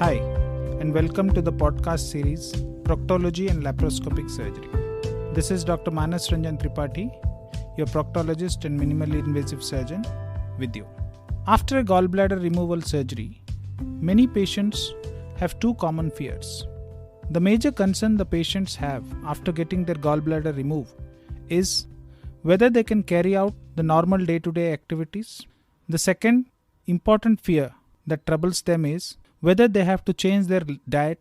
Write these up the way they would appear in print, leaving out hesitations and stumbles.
Hi, and welcome to the podcast series Proctology and Laparoscopic Surgery. This is Dr. Manas Ranjan Tripathi, your proctologist and minimally invasive surgeon, with you. After a gallbladder removal surgery, many patients have two common fears. The major concern the patients have after getting their gallbladder removed is whether they can carry out the normal day-to-day activities. The second important fear that troubles them is whether they have to change their diet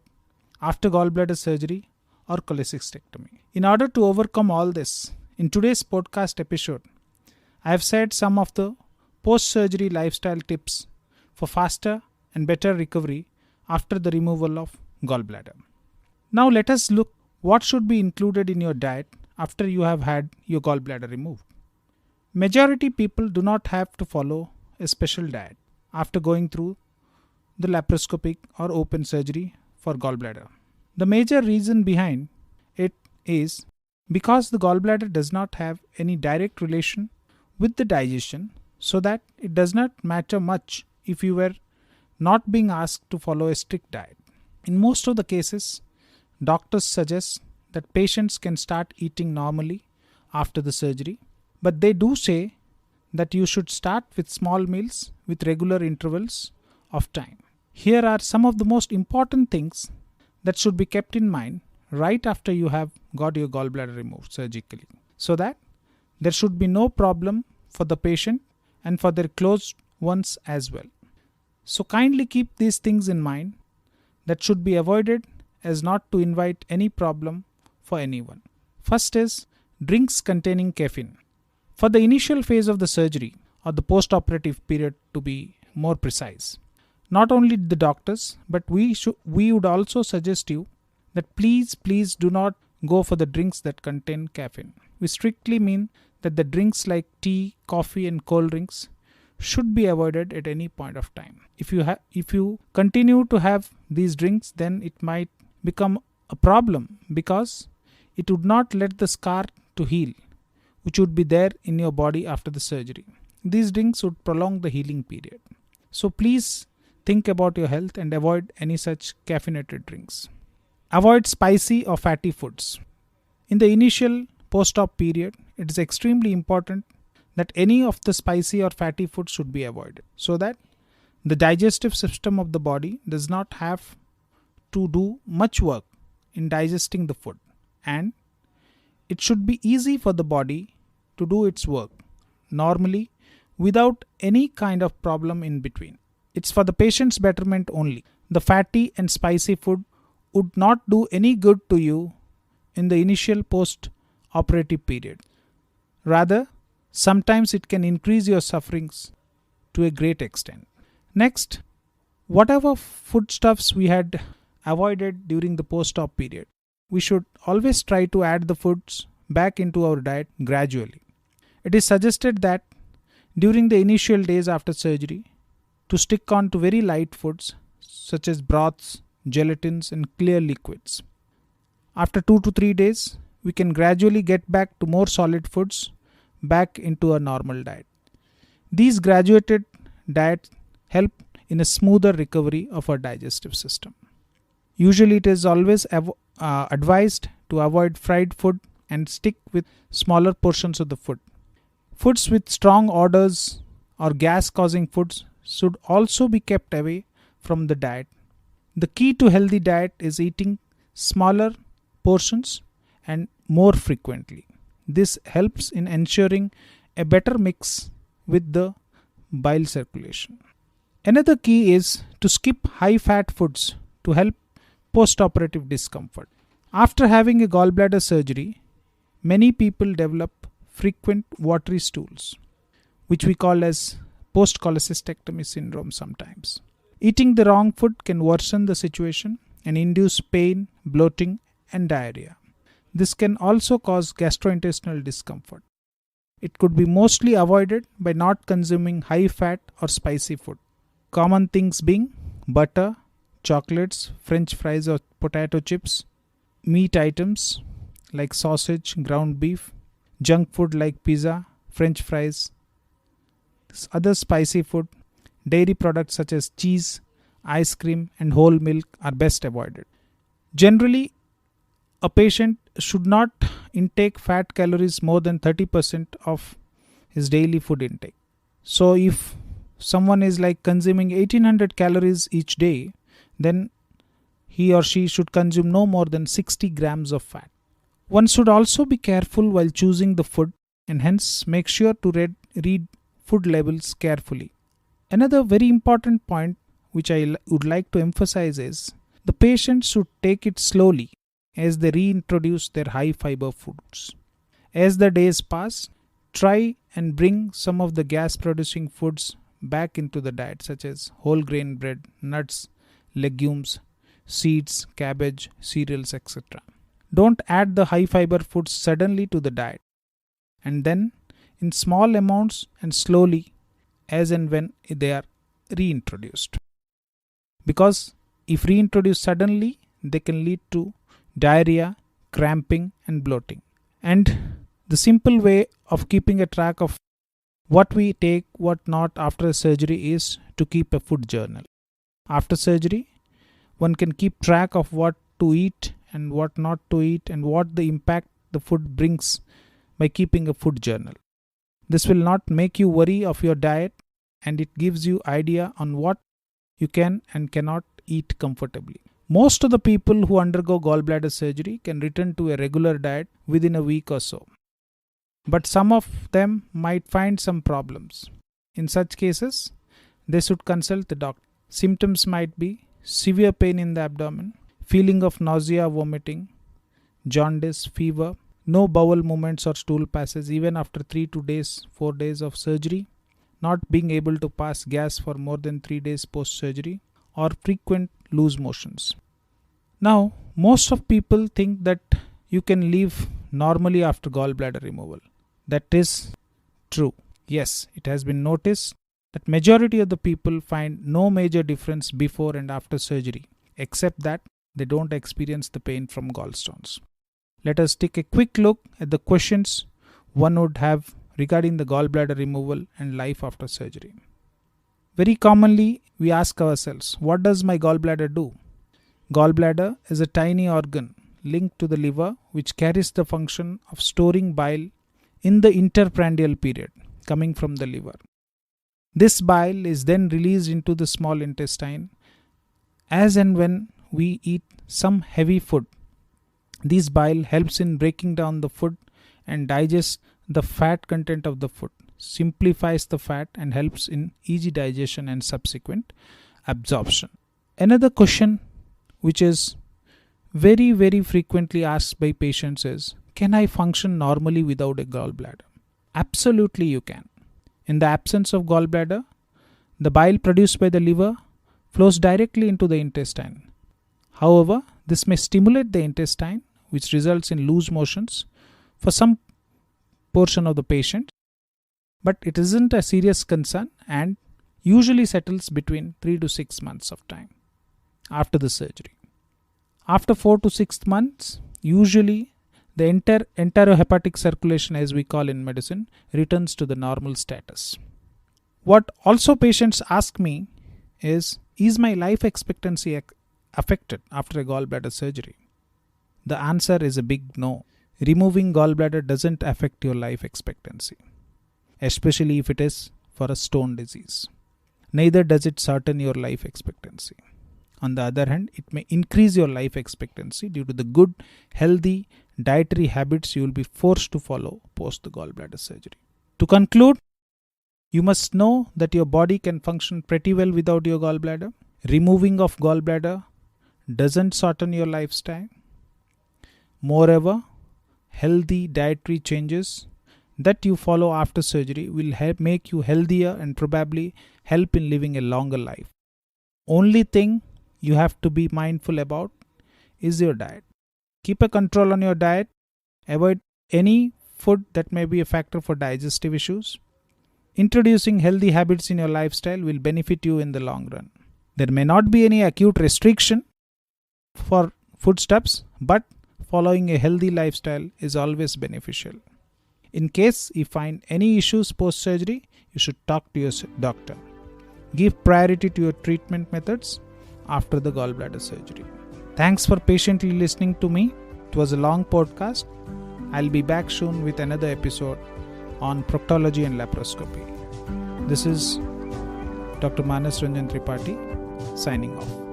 after gallbladder surgery or cholecystectomy. In order to overcome all this, in today's podcast episode, I have shared some of the post-surgery lifestyle tips for faster and better recovery after the removal of gallbladder. Now let us look what should be included in your diet after you have had your gallbladder removed. Majority people do not have to follow a special diet after going through the laparoscopic or open surgery for gallbladder. The major reason behind it is because the gallbladder does not have any direct relation with the digestion, so that it does not matter much if you were not being asked to follow a strict diet. In most of the cases, doctors suggest that patients can start eating normally after the surgery, but they do say that you should start with small meals with regular intervals of time. Here are some of the most important things that should be kept in mind right after you have got your gallbladder removed surgically, so that there should be no problem for the patient and for their close ones as well. So kindly keep these things in mind that should be avoided as not to invite any problem for anyone. First is drinks containing caffeine. For the initial phase of the surgery or the post-operative period to be more precise, not only the doctors but we would also suggest you that please do not go for the drinks that contain caffeine. We strictly mean that the drinks like tea, coffee and cold drinks should be avoided at any point of time. If you continue to have these drinks, then it might become a problem because it would not let the scar to heal, which would be there in your body after the surgery. These drinks would prolong the healing period. So please think about your health and avoid any such caffeinated drinks. Avoid spicy or fatty foods. In the initial post-op period, it is extremely important that any of the spicy or fatty foods should be avoided, so that the digestive system of the body does not have to do much work in digesting the food, and it should be easy for the body to do its work normally without any kind of problem in between. It's for the patient's betterment only. The fatty and spicy food would not do any good to you in the initial post-operative period. Rather, sometimes it can increase your sufferings to a great extent. Next, whatever foodstuffs we had avoided during the post-op period, we should always try to add the foods back into our diet gradually. It is suggested that during the initial days after surgery, to stick on to very light foods such as broths, gelatins and clear liquids. After 2 to 3 days, we can gradually get back to more solid foods back into a normal diet. These graduated diets help in a smoother recovery of our digestive system. Usually it is always advised to avoid fried food and stick with smaller portions of the food. Foods with strong odors or gas-causing foods should also be kept away from the diet. The key to healthy diet is eating smaller portions and more frequently. This helps in ensuring a better mix with the bile circulation. Another key is to skip high-fat foods to help post-operative discomfort. After having a gallbladder surgery, many people develop frequent watery stools, which we call as post-cholecystectomy syndrome sometimes. Eating the wrong food can worsen the situation and induce pain, bloating and diarrhea. This can also cause gastrointestinal discomfort. It could be mostly avoided by not consuming high-fat or spicy food. Common things being butter, chocolates, French fries or potato chips, meat items like sausage, ground beef, junk food like pizza, French fries, other spicy food, dairy products such as cheese, ice cream, and whole milk are best avoided. Generally, a patient should not intake fat calories more than 30% of his daily food intake. So if someone is like consuming 1800 calories each day, then he or she should consume no more than 60 grams of fat. One should also be careful while choosing the food and hence make sure to read food labels carefully. Another very important point which I would like to emphasize is the patient should take it slowly as they reintroduce their high fiber foods. As the days pass, try and bring some of the gas producing foods back into the diet, such as whole grain bread, nuts, legumes, seeds, cabbage, cereals, etc. Don't add the high fiber foods suddenly to the diet, and then in small amounts and slowly as and when they are reintroduced. Because if reintroduced suddenly, they can lead to diarrhea, cramping, and bloating. And the simple way of keeping a track of what we take, what not after a surgery is to keep a food journal. After surgery, one can keep track of what to eat and what not to eat and what the impact the food brings by keeping a food journal. This will not make you worry of your diet, and it gives you idea on what you can and cannot eat comfortably. Most of the people who undergo gallbladder surgery can return to a regular diet within a week or so. But some of them might find some problems. In such cases, they should consult the doctor. Symptoms might be severe pain in the abdomen, feeling of nausea, vomiting, jaundice, fever, no bowel movements or stool passes even after 4 days of surgery, not being able to pass gas for more than 3 days post-surgery, or frequent loose motions. Now, most of people think that you can live normally after gallbladder removal. That is true. Yes, it has been noticed that majority of the people find no major difference before and after surgery, except that they don't experience the pain from gallstones. Let us take a quick look at the questions one would have regarding the gallbladder removal and life after surgery. Very commonly, we ask ourselves, what does my gallbladder do? Gallbladder is a tiny organ linked to the liver which carries the function of storing bile in the interprandial period coming from the liver. This bile is then released into the small intestine as and when we eat some heavy food. This bile helps in breaking down the food and digests the fat content of the food, simplifies the fat and helps in easy digestion and subsequent absorption. Another question which is very, very frequently asked by patients is, can I function normally without a gallbladder? Absolutely you can. In the absence of gallbladder, the bile produced by the liver flows directly into the intestine. However, this may stimulate the intestine, which results in loose motions for some portion of the patient, but it isn't a serious concern and usually settles between 3 to 6 months of time after the surgery. After 4 to 6 months, usually the enterohepatic circulation, as we call in medicine, returns to the normal status. What also patients ask me is my life expectancy affected after a gallbladder surgery? The answer is a big no. Removing gallbladder doesn't affect your life expectancy, especially if it is for a stone disease. Neither does it shorten your life expectancy. On the other hand, it may increase your life expectancy due to the good, healthy dietary habits you will be forced to follow post the gallbladder surgery. To conclude, you must know that your body can function pretty well without your gallbladder. Removing of gallbladder doesn't shorten your lifestyle. Moreover, healthy dietary changes that you follow after surgery will help make you healthier and probably help in living a longer life. Only thing you have to be mindful about is your diet. Keep a control on your diet. Avoid any food that may be a factor for digestive issues. Introducing healthy habits in your lifestyle will benefit you in the long run. There may not be any acute restriction for foodstuffs, but following a healthy lifestyle is always beneficial. In case you find any issues post-surgery, you should talk to your doctor. Give priority to your treatment methods after the gallbladder surgery. Thanks for patiently listening to me. It was a long podcast. I'll be back soon with another episode on proctology and laparoscopy. This is Dr. Manas Ranjan Tripathi signing off.